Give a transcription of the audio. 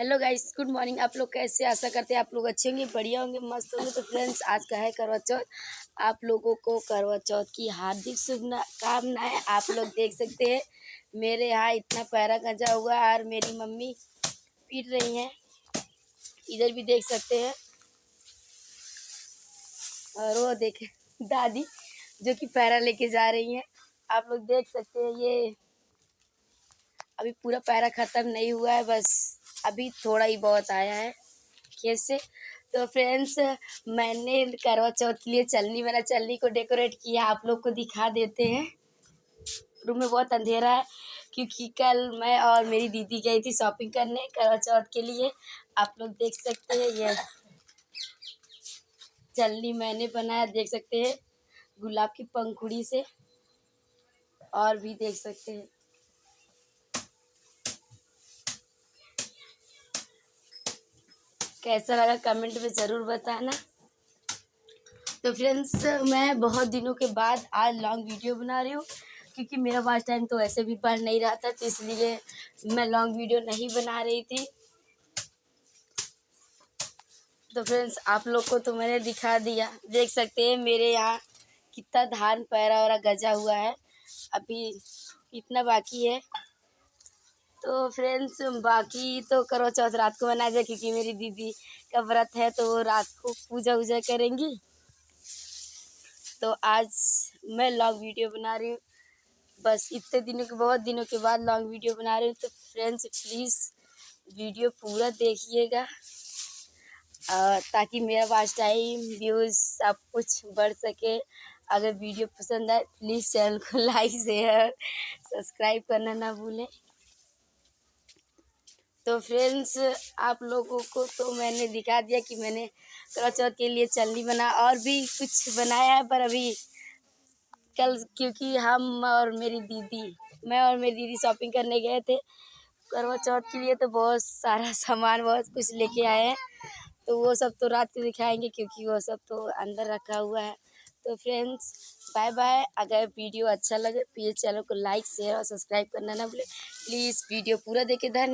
Hello guys, good morning. आप लोग कैसे? आशा करते हैं आप लोग अच्छे होंगे, बढ़िया होंगे, मस्त होंगे। तो फ्रेंड्स, आज का है करवा चौथ। आप लोगों को करवा चौथ की हार्दिक शुभकामनाएं। आप लोग देख सकते हैं मेरे यहाँ इतना प्यारा गजा हुआ है और मेरी मम्मी पीट रही हैं। इधर भी देख सकते हैं। और वो देखे दादी जो कि पैरा लेके जा रही हैं। आप लोग देख सकते हैं। ये अभी पूरा पैरा ख़त्म नहीं हुआ है, बस अभी थोड़ा ही बहुत आया है खेत से। तो फ्रेंड्स, मैंने करवा चौथ के लिए चलनी को डेकोरेट किया। आप लोग को दिखा देते हैं। रूम में बहुत अंधेरा है क्योंकि कल मैं और मेरी दीदी गई थी शॉपिंग करने करवा चौथ के लिए। आप लोग देख सकते हैं ये चलनी मैंने बनाया, देख सकते हैं, गुलाब की पंखुड़ी से। और भी देख सकते हैं। कैसा लगा कमेंट में ज़रूर बताना। तो फ्रेंड्स, मैं बहुत दिनों के बाद आज लॉन्ग वीडियो बना रही हूँ क्योंकि मेरा पास टाइम तो ऐसे भी बढ़ नहीं रहा था, तो इसलिए मैं लॉन्ग वीडियो नहीं बना रही थी। तो फ्रेंड्स, आप लोग को तो मैंने दिखा दिया। देख सकते हैं मेरे यहाँ कितना धान पैरा वैरा गजा हुआ है। अभी इतना बाकी है। तो फ्रेंड्स, बाकी तो करवा चौथ रात को मनाया जाए क्योंकि मेरी दीदी का व्रत है, तो वो रात को पूजा वूजा करेंगी। तो आज मैं लॉन्ग वीडियो बना रही हूँ। बस इतने दिनों के बहुत दिनों के बाद लॉन्ग वीडियो बना रही हूँ। तो फ्रेंड्स, प्लीज़ वीडियो पूरा देखिएगा ताकि मेरा वॉच टाइम, व्यूज़ सब कुछ बढ़ सके। अगर वीडियो पसंद आए प्लीज़ चैनल को लाइक शेयर सब्सक्राइब करना ना भूलें। तो फ्रेंड्स, आप लोगों को तो मैंने दिखा दिया कि मैंने करवा चौथ के लिए चलनी बना और भी कुछ बनाया है, पर अभी कल क्योंकि मैं और मेरी दीदी शॉपिंग करने गए थे करवा चौथ के लिए, तो बहुत सारा सामान बहुत कुछ लेके आए हैं। तो वो सब तो रात को दिखाएंगे क्योंकि वो सब तो अंदर रखा हुआ है। तो फ्रेंड्स, बाय बाय। अगर वीडियो अच्छा लगे प्लीज़ चैनल को लाइक शेयर और सब्सक्राइब करना ना भूलें। प्लीज़ वीडियो पूरा देखें। धन्यवाद।